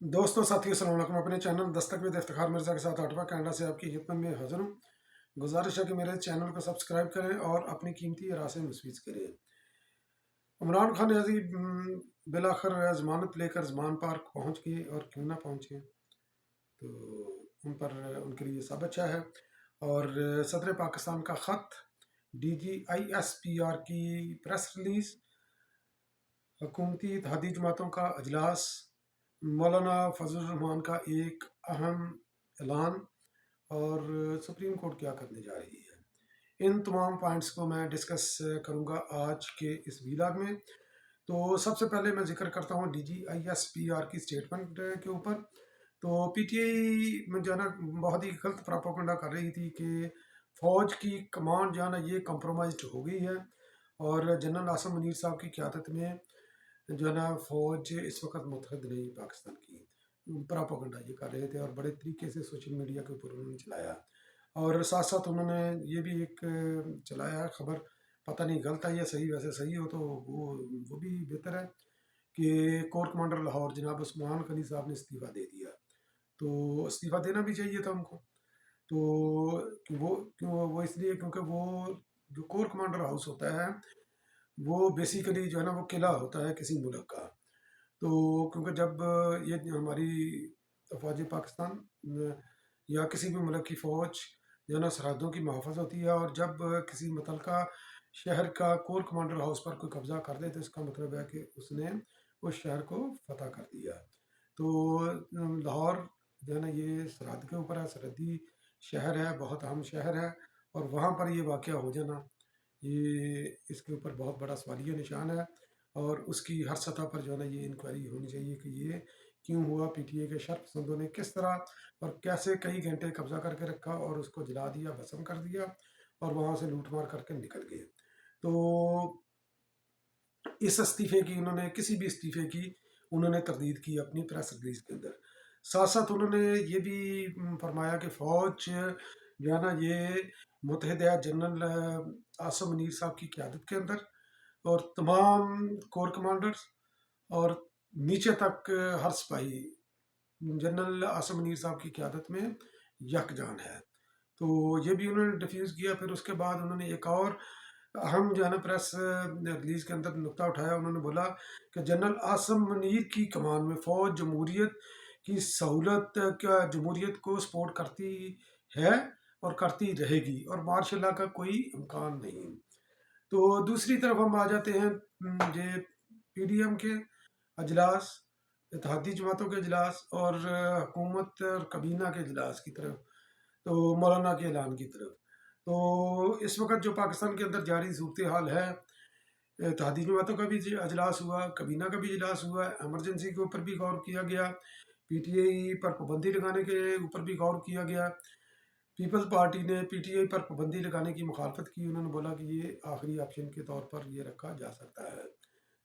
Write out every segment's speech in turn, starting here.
दोस्तों साथियों अस्सलाम वालेकुम। अपने चैनल दस्तक विद इफ्तिखार मिर्ज़ा के साथ आठवां कनाडा से आपकी खिदमत में हाजिर हूँ। गुजारिश है कि मेरे चैनल को सब्सक्राइब करें और अपनी कीमती राय से मुफीद करें। इमरान खान याजी बिलाखिर ज़मानत लेकर ज़मान पार्क पहुँच गए, और क्यों ना पहुँचे, तो उन पर उनके लिए सब अच्छा है। और सदर पाकिस्तान का ख़त, DGISPR की प्रेस रिलीज़, हुकूमती इत्तेहादी जमातों का अजलास, मौलाना फजल रहमान का एक अहम ऐलान, और सुप्रीम कोर्ट क्या करने जा रही है। इन तमाम पॉइंट्स को मैं डिस्कस करूंगा आज के इस वीलॉग में। तो सबसे पहले मैं जिक्र करता हूँ DGISPR की स्टेटमेंट के ऊपर। तो PTI में जो है ना बहुत ही गलत प्रोपेगेंडा कर रही थी कि फ़ौज की कमांड जो है ना ये कम्प्रोमाइज़ हो गई है, और जनरल आसिम मुनीर साहब की क़यादत में जो है ना फ़ौज इस वक्त मुतहद नहीं पाकिस्तान की। प्रोपेगेंडा ये कर रहे थे, और बड़े तरीके से सोशल मीडिया के ऊपर उन्होंने चलाया। और साथ साथ उन्होंने ये भी एक चलाया खबर, पता नहीं गलत है या सही, वैसे सही हो तो वो भी बेहतर है, कि कोर कमांडर लाहौर जनाब उस्मान गनी साहब ने इस्तीफ़ा दे दिया। तो इस्तीफ़ा देना भी चाहिए था उनको। तो वो इसलिए क्योंकि वो जो कोर कमांडर हाउस होता है, वो बेसिकली जो है ना वो किला होता है किसी मुल्क का। तो क्योंकि जब ये हमारी फ़ौज पाकिस्तान या किसी भी मुल्क की फ़ौज जो है ना सरहदों की मुहाफ़त होती है, और जब किसी मुतलका शहर का कोर कमांडर हाउस पर कोई कब्ज़ा कर दे, तो इसका मतलब है कि उसने उस शहर को फतह कर दिया। तो लाहौर जो है ना ये सरहद के ऊपर है, सरहदी शहर है, बहुत अहम शहर है, और वहाँ पर ये वाक़या हो जाना, ये इसके ऊपर बहुत बड़ा सवालिया निशान है। और उसकी हर सतह पर जो है ना ये इंक्वायरी होनी चाहिए कि ये क्यों हुआ, PTI के शरपसंदों ने किस तरह और कैसे कई घंटे कब्जा करके रखा और उसको जला दिया, भस्म कर दिया, और वहाँ से लूट मार करके निकल गए। तो इस इस्तीफे की उन्होंने, किसी भी इस्तीफे की उन्होंने तरदीद की अपनी प्रेस रिलीज के अंदर। साथ साथ उन्होंने ये भी फरमाया कि फ़ौज जो है ना ये मुतहद है जनरल आसिम मुनीर साहब की क़यादत के अंदर, और तमाम कोर कमांडर्स और नीचे तक हर सिपाही जनरल आसिम मुनीर साहब की क़यादत में यकजान है। तो ये भी उन्होंने डिफ्यूज़ किया। फिर उसके बाद उन्होंने एक और अहम जो है ना प्रेस रिलीज़ के अंदर नुक्ता उठाया। उन्होंने बोला कि जनरल आसिम मुनीर की कमान में फ़ौज जमहूरियत की सहूलत का, जमहूरियत को सपोर्ट करती है और करती रहेगी, और मार्शल लॉ का कोई इम्कान नहीं। तो दूसरी तरफ हम आ जाते हैं ये PDM के अजलास, इत्तेहादी जमातों के अजलास, और हुकूमत और कबीना के अजलास की तरफ, तो मौलाना के ऐलान की तरफ। तो इस वक्त जो पाकिस्तान के अंदर जारी सूरत हाल है, इत्तेहादी जमातों का भी अजलास हुआ, कबीना का भी अजलास हुआ, एमरजेंसी के ऊपर भी गौर किया गया, PTI पर पाबंदी लगाने के ऊपर भी गौर किया गया। पीपल्स पार्टी ने PTI पर पाबंदी लगाने की मुखालफत की। उन्होंने बोला कि ये आखिरी ऑप्शन के तौर पर ये रखा जा सकता है।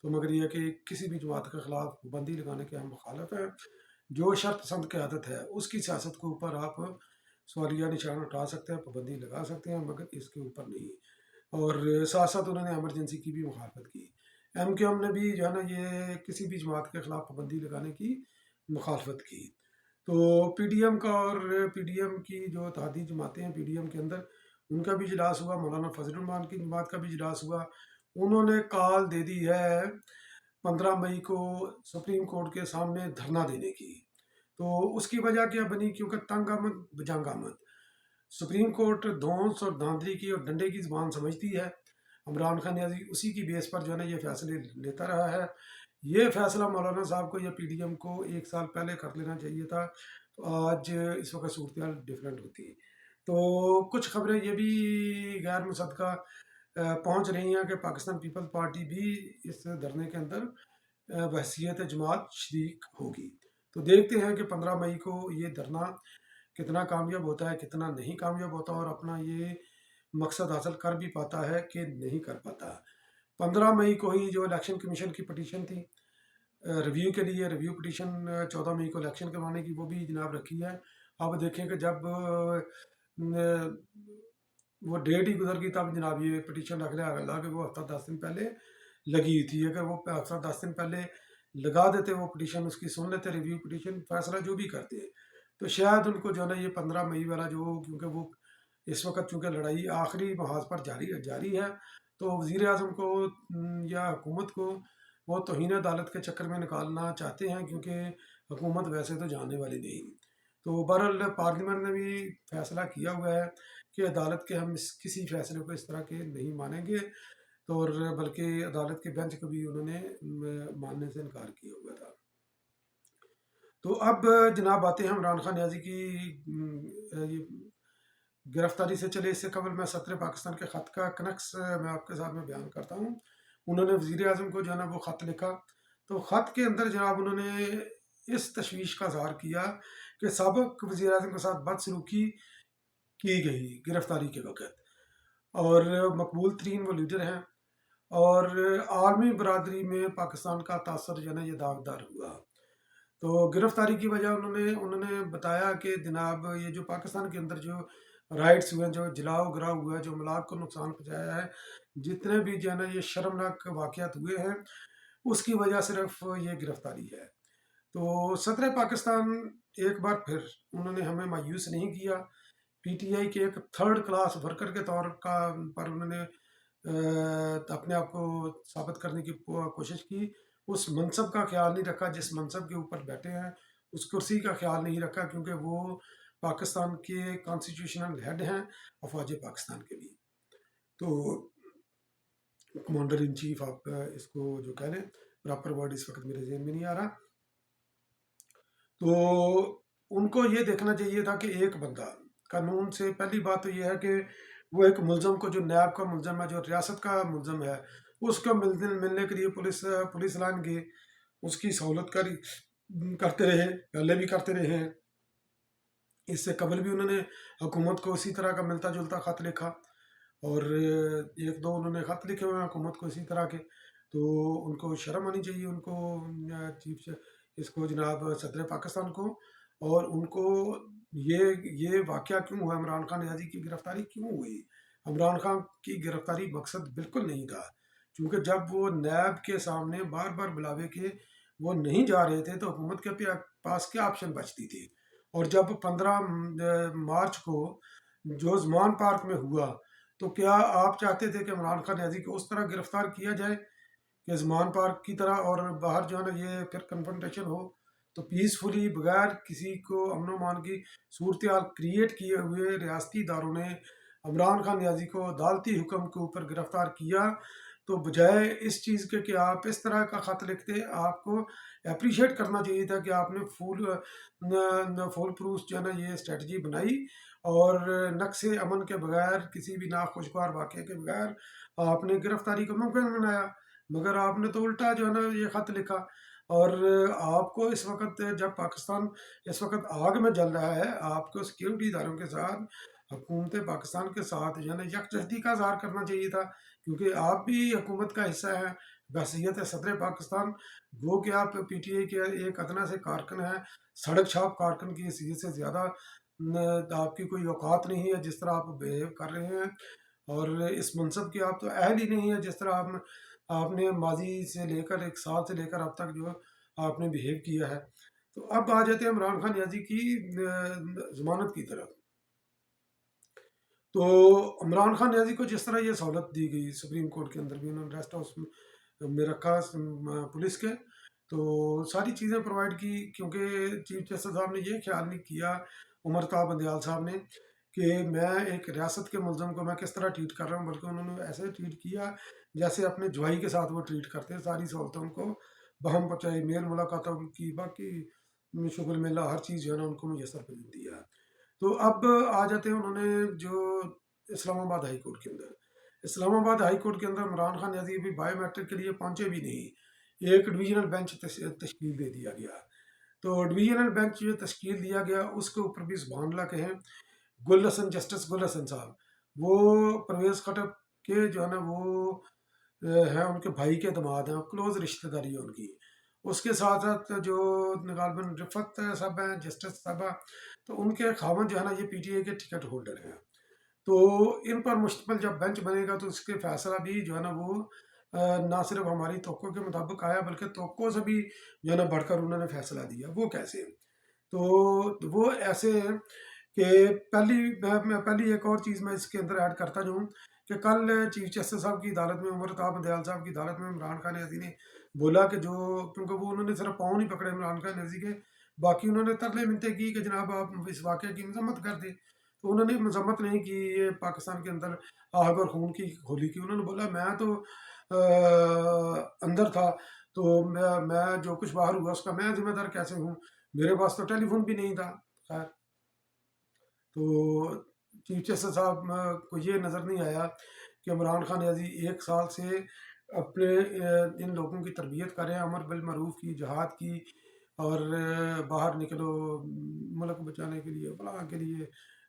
तो मगर यह कि किसी भी जमात के ख़िलाफ़ पाबंदी लगाने के हम मुखालफ हैं। जो शर्त पसंद क़यादत है उसकी सियासत के ऊपर आप सवालिया निशान उठा सकते हैं, पाबंदी लगा सकते हैं, मगर इसके ऊपर नहीं। और साथ साथ उन्होंने एमरजेंसी की भी मुखालफत की। MQM ने भी जो है ना ये किसी भी जमात के ख़िलाफ़ पाबंदी लगाने की मुखालफत की। तो PDM का, और PDM की जो इत्तेहादी जमातें हैं PDM के अंदर, उनका भी इजलास हुआ, मौलाना फजल रहमान की जमात का भी इजलास हुआ। उन्होंने कॉल दे दी है 15 मई को सुप्रीम कोर्ट के सामने धरना देने की। तो उसकी वजह क्या बनी, क्योंकि तंग आमद बजंग आमद, सुप्रीम कोर्ट धौंस और धांधली की और डंडे की ज़बान समझती है। इमरान खान यानी उसी की बेस पर जो है ना ये फैसले लेता रहा है। ये फैसला मौलाना साहब को या PDM को 1 साल पहले कर लेना चाहिए था, तो आज इस वक्त सूरत हाल डिफरेंट होती। तो कुछ खबरें ये भी गैर मुसद्दक़ा पहुँच रही हैं कि पाकिस्तान पीपल्स पार्टी भी इस धरने के अंदर बहसीत जमात शरीक होगी। तो देखते हैं कि 15 मई को ये धरना कितना कामयाब होता है, कितना नहीं कामयाब होता, और अपना ये मकसद हासिल कर भी पाता है कि नहीं कर पाता। 15 मई को ही जो इलेक्शन कमीशन की पटिशन थी रिव्यू के लिए, रिव्यू पटिशन 14 मई को इलेक्शन करवाने की, वो भी जनाब रखी है। अब देखें कि जब वो डेट ही गुजर गई, तब जनाब ये पटिशन रख लिया, हालांकि वो हफ्ता 10 दिन पहले लगी थी। अगर वो हफ्ता 10 दिन पहले लगा देते वो पिटीशन, उसकी सुन लेते रिव्यू पिटीशन, फैसला जो भी करते, तो शायद उनको जो है ना ये 15 मई वाला जो, क्योंकि वो इस वक्त चूँकि लड़ाई आखिरी महाज पर जारी जारी है, तो वज़ीर आज़म को या हुकूमत को वो तौहीन अदालत के चक्कर में निकालना चाहते हैं, क्योंकि हुकूमत वैसे तो जानने वाली नहीं। तो बहरहाल पार्लियामेंट ने भी फैसला किया हुआ है कि अदालत के हम किसी फैसले को इस तरह के नहीं मानेंगे, तो और बल्कि अदालत के बेंच को भी उन्होंने मानने से इनकार किया हुआ था। तो अब जनाब आते हैं इमरान खान नियाज़ी की ये गिरफ्तारी से। चले इससे कबल मैं सदर पाकिस्तान के ख़त का कनक्स मैं आपके साथ में बयान करता हूँ। उन्होंने वज़ीर आज़म को जो है ना वो ख़त लिखा, तो ख़त के अंदर जनाब उन्होंने इस तशवीश का इज़हार किया कि साबिक़ वज़ीर आज़म के साथ बदसलूकी की गई गिरफ्तारी के वक़्त, और मकबूल तरीन वो लीडर हैं, और आलमी बरादरी में पाकिस्तान का तासर जो है ना ये दागदार हुआ। तो गिरफ्तारी की वजह उन्होंने उन्होंने बताया कि जनाब ये जो पाकिस्तान के अंदर जो राइट्स हुए, जो जलाओ गिराव हुआ है, जो मलाक को नुकसान पहुँचाया है, जितने भी जो है ना ये शर्मनाक वाक़यात हुए हैं, उसकी वजह सिर्फ ये गिरफ्तारी है। तो सदर पाकिस्तान एक बार फिर उन्होंने हमें मायूस नहीं किया। पीटीआई के एक थर्ड क्लास वर्कर के तौर का पर उन्होंने अपने आप को साबित करने की कोशिश की। उस मनसब का ख्याल नहीं रखा जिस मनसब के ऊपर बैठे हैं, उस कुर्सी का ख्याल नहीं रखा, क्योंकि वो पाकिस्तान के कॉन्स्टिट्यूशनल हेड हैं, अफवाज पाकिस्तान के भी। तो कमांडर इन चीफ आप इसको जो कह लें, प्रॉपर वर्ड इस वक्त मेरे जहन में नहीं आ रहा। तो उनको ये देखना चाहिए था कि एक बंदा, कानून से पहली बात तो ये है कि वो एक मुलजम को, जो नैब का मुलजम है, जो रियासत का मुलजम है, उसको मिलने मिलने के लिए पुलिस लाइन गए, उसकी सहूलत करते रहे, पहले भी करते रहे हैं। इससे कबल भी उन्होंने हुकूमत को इसी तरह का मिलता जुलता ख़त लिखा, और एक दो उन्होंने ख़त लिखे हुए हैं हुकूमत को इसी तरह के। तो उनको शर्म आनी चाहिए, उनको चीफ इसको जनाब सदर पाकिस्तान को, और उनको ये ये वाक़या क्यों हुआ, इमरान खान नियाज़ी की गिरफ़्तारी क्यों हुई। इमरान खान की गिरफ़्तारी मकसद बिल्कुल नहीं था, क्योंकि जब वो नैब के सामने बार बार बुलावे के वो नहीं जा रहे थे, तो हुकूमत के पास क्या ऑप्शन बचती थी। और जब 15 मार्च को जो ज़मान पार्क में हुआ, तो क्या आप चाहते थे कि इमरान खान नियाज़ी को उस तरह गिरफ्तार किया जाए कि ज़मान पार्क की तरह, और बाहर जो है ना ये फिर कन्फ्रंटेशन हो। तो पीसफुली बगैर किसी को अमन अमान की सूरत हाल क्रिएट किए हुए रियासती इदारों ने इमरान खान नियाज़ी को अदालती हुक्म के ऊपर गिरफ्तार किया। तो बजाय इस चीज़ के कि आप इस तरह का ख़त लिखते, आपको अप्रिशिएट करना चाहिए था कि आपने फुल प्रूफ जो है ना ये स्ट्रेटजी बनाई, और नक्शे अमन के बगैर, किसी भी नाखुशगवार वाक़े के बगैर आपने गिरफ्तारी को मुमकिन बनाया। मगर आपने तो उल्टा जो है ना ये ख़त लिखा। और आपको इस वक्त, जब पाकिस्तान इस वक्त आग में जल रहा है, आपको सिक्योरिटी इदारों के साथ, हुकूमत पाकिस्तान के साथ जो है ना यकजहती का इज़हार करना चाहिए था, क्योंकि आप भी हुकूमत का हिस्सा हैं बहसीत सदर पाकिस्तान। गो कि आप पीटीआई के एक अदना से कारकुन हैं, सड़क छाप कारकुन की हैसियत से ज़्यादा आपकी कोई औकात नहीं है जिस तरह आप बिहेव कर रहे हैं, और इस मनसब की आप तो अहल ही नहीं है जिस तरह आपने माजी से लेकर, एक साल से लेकर अब तक जो आपने बिहेव किया है। तो अब आ जाते हैं इमरान खान नियाज़ी की ज़मानत की तरफ। तो इमरान खान नियाज़ी को जिस तरह ये सहूलत दी गई सुप्रीम कोर्ट के अंदर भी, उन्होंने रेस्ट हाउस में रखा पुलिस के, तो सारी चीज़ें प्रोवाइड की, क्योंकि चीफ जस्टिस साहब ने ये ख्याल नहीं किया, उमर ताब बंदयाल साहब ने, कि मैं एक रियासत के मुलजम को मैं किस तरह ट्रीट कर रहा हूँ, बल्कि उन्होंने ऐसे ट्रीट किया जैसे अपने जवाई के साथ वो ट्रीट करते हैं। सारी सहूलतों उनको बहम पहुँचाई, मेल मुलाकातों की, बाकी शुगल मेला, हर चीज़ जो है ना उनको मुयसर कर दिया। तो अब आ जाते हैं उन्होंने जो इस्लामाबाद हाई कोर्ट के अंदर, इस्लामाबाद हाई कोर्ट के अंदर इमरान खान नियाज़ी अभी बायोमेट्रिक के लिए पहुंचे भी नहीं, एक डिवीजनल बेंच तश्कील दे दिया गया। तो डिवीजनल बेंच जो तश्कील दिया गया, उसके ऊपर भी सुभान अल्लाह के हैं गुल हसन, जस्टिस गुल हसन साहब, वो परवेज़ खटक के जो है ना वो हैं, उनके भाई के दामाद हैं, क्लोज रिश्तेदारी है उनकी। उसके साथ साथ जो गालबन रिफत साहब हैं, जस्टिस साहबा, तो उनके खामन जो है ना ये पीटीआई के टिकट होल्डर हैं। तो इन पर मुश्तमिल जब बेंच बनेगा, तो उसके फैसला भी जो है ना वो نہ صرف ہماری توقع کے مطابق آیا بلکہ توقع سے بھی جو ہے نا بڑھ کر انہوں نے فیصلہ دیا. وہ کیسے؟ تو وہ ایسے ہیں کہ میں پہلی ایک اور چیز میں اس کے اندر ایڈ کرتا جاؤں کہ کل چیف جسٹس صاحب کی عدالت میں، عمر تاب دیال صاحب کی عدالت میں عمران خان نیازی نے بولا کہ کیونکہ وہ انہوں نے صرف پاؤں نہیں پکڑے عمران خان نیازی کے، باقی انہوں نے ترلے منتیں کی کہ جناب آپ اس واقعے کی مذمت کر دیں. تو انہوں نے مذمت نہیں کی. یہ پاکستان کے اندر آگ اور خون کی ہولی کی. انہوں نے بولا میں تو اندر تھا، تو میں جو کچھ باہر ہوا اس کا میں ذمہ دار کیسے ہوں؟ میرے پاس تو ٹیلی فون بھی نہیں تھا. خیر، تو چیف جسٹس صاحب کو یہ نظر نہیں آیا کہ عمران خان نیازی 1 سال سے اپنے ان لوگوں کی تربیت کر رہے ہیں، امر بالمعروف کی، جہاد کی، اور باہر نکلو ملک بچانے کے لیے، فلاں کے لیے،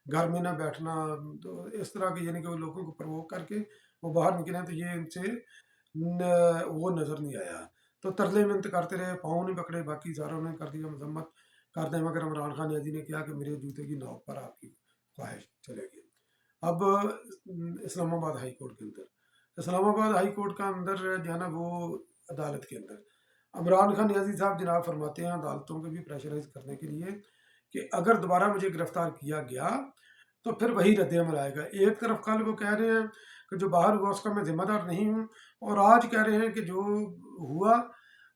گھر میں نہ بیٹھنا. تو اس طرح کے یعنی کہ وہ لوگوں کو پرووک کر کے وہ باہر نکلے ہیں، تو یہ ان سے وہ نظر نہیں آیا. تو ترلے منت کرتے رہے، پاؤں نہیں پکڑے، باقی ساروں نے کر دیا مذمت کر دیں، مگر عمران خان نیازی نے کیا کہ میرے جوتے کی نوک پر آپ کی خواہش چلے گی. اب اسلام آباد ہائی کورٹ کے اندر، اسلام آباد ہائی کورٹ کا اندر جو ہے نا وہ عدالت کے اندر عمران خان نیازی صاحب جناب فرماتے ہیں عدالتوں کو بھی پریشرائز کرنے کے لیے کہ اگر دوبارہ مجھے گرفتار کیا گیا تو پھر وہی رد عمل آئے گا. ایک طرف کل وہ کہہ رہے ہیں کہ جو باہر ہوا اس کا میں ذمہ دار نہیں ہوں، اور آج کہہ رہے ہیں کہ جو ہوا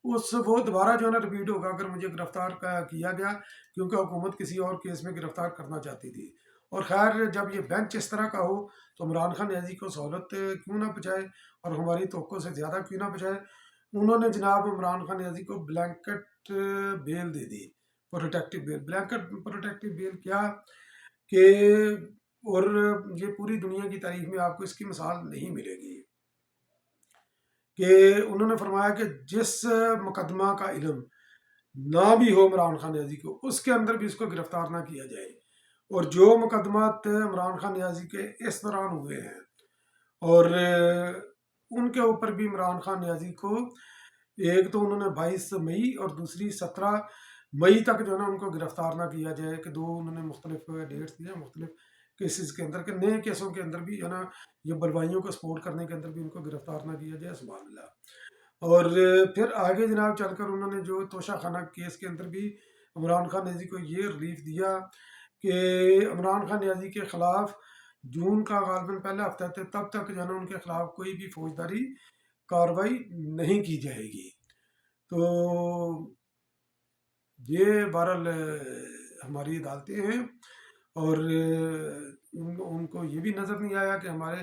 وہ دوبارہ جو ہے نا ریپیٹ ہوگا اگر مجھے گرفتار کیا گیا، کیونکہ حکومت کسی اور کیس میں گرفتار کرنا چاہتی تھی. اور خیر، جب یہ بینچ اس طرح کا ہو تو عمران خان نیازی کو سہولت کیوں نہ پہنچائے اور ہماری توقع سے زیادہ کیوں نہ پہنچائے. انہوں نے جناب عمران خان نیازی کو بلینکٹ بیل دے دی، پروٹیکٹیو بیل. بلینکٹ پروٹیکٹیو بیل کیا کہ، اور یہ پوری دنیا کی تاریخ میں آپ کو اس کی مثال نہیں ملے گی، کہ انہوں نے فرمایا کہ جس مقدمہ کا علم نہ بھی ہو عمران خان نیازی کو، اس کے اندر بھی اس کو گرفتار نہ کیا جائے. اور جو مقدمات عمران خان نیازی کے اس دوران ہوئے ہیں، اور ان کے اوپر بھی عمران خان نیازی کو ایک تو انہوں نے 22 مئی اور دوسری 17 مئی تک جو ہے نا ان کو گرفتار نہ کیا جائے، کہ دو انہوں نے مختلف ڈیٹس دیے مختلف کیسز کے اندر، کہ نئے کیسوں کے اندر بھی جو ہے نا یہ بلوائیوں کو سپورٹ کرنے کے اندر بھی ان کو گرفتار نہ کیا جائے. سبحان اللہ. اور پھر آگے جناب چل کر انہوں نے جو توشہ خانہ کیس کے اندر بھی عمران خان نیازی کو یہ ریلیف دیا کہ عمران خان نیازی کے خلاف جون کا غالباً پہلا ہفتہ تھے، تب تک جو ہے نا ان کے خلاف کوئی بھی فوجداری کارروائی نہیں کی جائے گی. تو یہ بہرحال ہماری عدالتیں ہیں، اور ان کو یہ بھی نظر نہیں آیا کہ ہمارے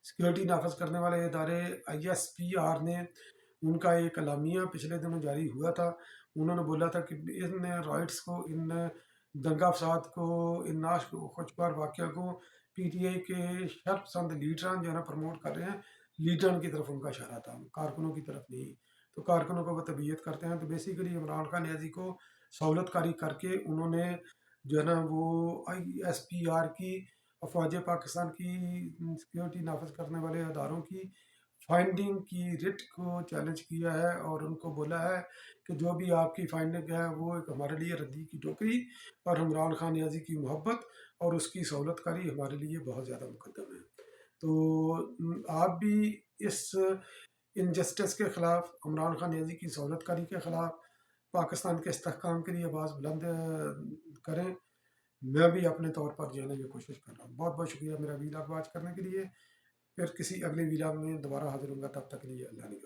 سیکیورٹی نافذ کرنے والے ادارے ISPR نے ان کا ایک اعلامیہ پچھلے دنوں جاری ہوا تھا. انہوں نے بولا تھا کہ ان رائٹس کو، ان دنگا فساد کو، ان ناش خوچبار واقعہ کو PTI کے شرپ پسند لیڈران جو ہے نا پروموٹ کر رہے ہیں. لیڈران کی طرف ان کا اشارہ تھا، کارکنوں کی طرف نہیں. تو کارکنوں کو وہ تربیت کرتے ہیں. تو بیسیکلی عمران خان نیازی کو سہولت کاری کر کے انہوں نے جو ہے نا وہ ISPR کی، افواج پاکستان کی، سیکیورٹی نافذ کرنے والے اداروں کی فائنڈنگ کی رٹ کو چیلنج کیا ہے، اور ان کو بولا ہے کہ جو بھی آپ کی فائنڈنگ ہے وہ ایک ہمارے لیے ردی کی ٹوکری، اور عمران خان نیازی کی محبت اور اس کی سہولت کاری ہمارے لیے بہت زیادہ مقدم ہے. تو آپ بھی اس انجسٹس کے خلاف، عمران خان نیازی کی سہولت کاری کے خلاف پاکستان کے استحکام کے لیے آواز بلند کریں. میں بھی اپنے طور پر جو ہے نا یہ کوشش کر رہا ہوں. بہت بہت شکریہ میرا ویلاگ واچ کرنے کے لیے. پھر کسی اگلے ویلاگ میں دوبارہ حاضر ہوں گا، تب تک کے لیے اللہ نے